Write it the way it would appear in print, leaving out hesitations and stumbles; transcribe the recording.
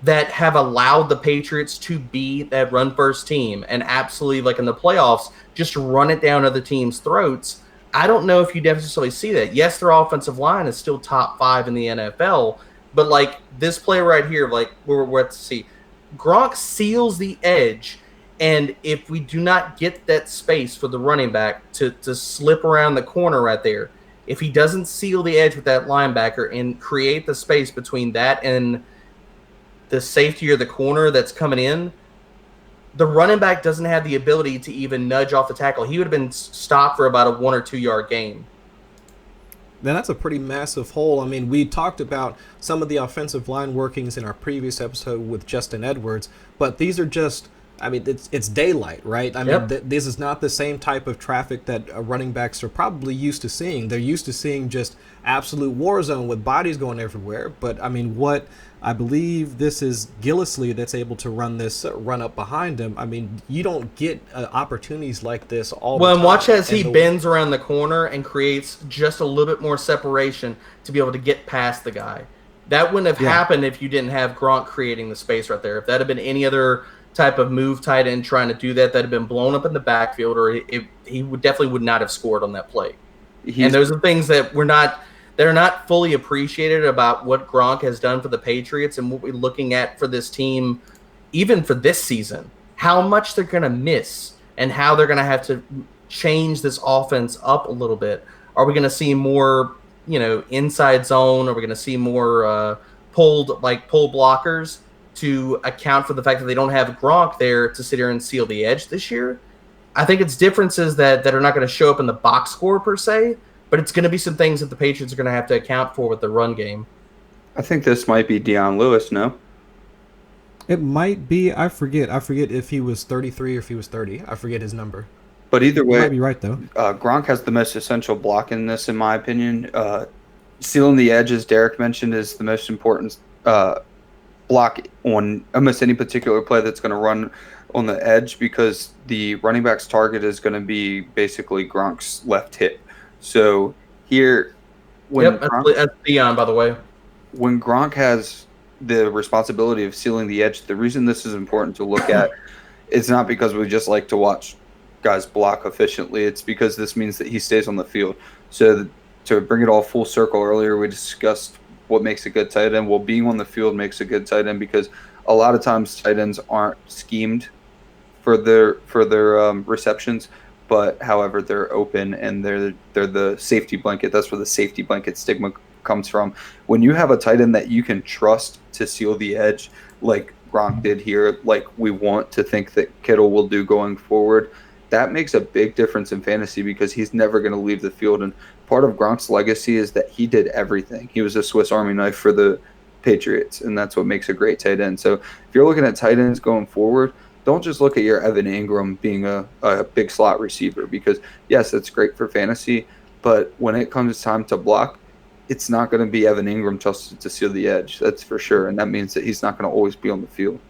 that have allowed the Patriots to be that run first team and absolutely, like in the playoffs, just run it down other teams' throats. I don't know if you necessarily see that. Yes, their offensive line is still top 5 in the NFL, but like this play right here, like we're at to see, Gronk seals the edge. And if we do not get that space for the running back to slip around the corner right there, if he doesn't seal the edge with that linebacker and create the space between that and the safety or the corner that's coming in, the running back doesn't have the ability to even nudge off the tackle. He would have been stopped for about a 1 or 2 yard gain. Then that's a pretty massive hole. I mean, we talked about some of the offensive line workings in our previous episode with Justin Edwards, but these are just, I mean, it's daylight, right? I mean, this is not the same type of traffic that running backs are probably used to seeing. They're used to seeing just absolute war zone with bodies going everywhere. But, I mean, what I believe this is Gillislee that's able to run this run up behind him. I mean, you don't get opportunities like this all the time. Well, and watch as he bends around the corner and creates just a little bit more separation to be able to get past the guy. That wouldn't have happened if you didn't have Gronk creating the space right there. If that had been any other type of move tight end trying to do that, that'd have been blown up in the backfield, or he definitely would not have scored on that play. And those are things that they're not fully appreciated about what Gronk has done for the Patriots and what we're looking at for this team, even for this season, how much they're going to miss and how they're going to have to change this offense up a little bit. Are we going to see more, inside zone? Are we going to see more pulled blockers to account for the fact that they don't have Gronk there to sit here and seal the edge this year? I think it's differences that are not going to show up in the box score per se, but it's going to be some things that the Patriots are going to have to account for with the run game. I think this might be Deion Lewis, no? It might be. I forget if he was 33 or if he was 30. I forget his number. But either way, you might be right, though. Gronk has the most essential block in this, in my opinion. Sealing the edge, as Derek mentioned, is the most important block on almost any particular play that's going to run on the edge, because the running back's target is going to be basically Gronk's left hip. So here, that's Deion, by the way. When Gronk has the responsibility of sealing the edge, the reason this is important to look at is not because we just like to watch guys block efficiently. It's because this means that he stays on the field. So to bring it all full circle, earlier we discussed what makes a good tight end. Well, being on the field makes a good tight end, because a lot of times tight ends aren't schemed for their receptions, but however they're open and they're the safety blanket. That's where the safety blanket stigma comes from. When you have a tight end that you can trust to seal the edge, like Gronk did here, like we want to think that Kittle will do going forward, that makes a big difference in fantasy, because he's never going to leave the field. And part of Gronk's legacy is that he did everything. He was a Swiss Army knife for the Patriots, and that's what makes a great tight end. So if you're looking at tight ends going forward, don't just look at your Evan Ingram being a big slot receiver, because, yes, that's great for fantasy, but when it comes time to block, it's not going to be Evan Ingram trusted to seal the edge. That's for sure, and that means that he's not going to always be on the field.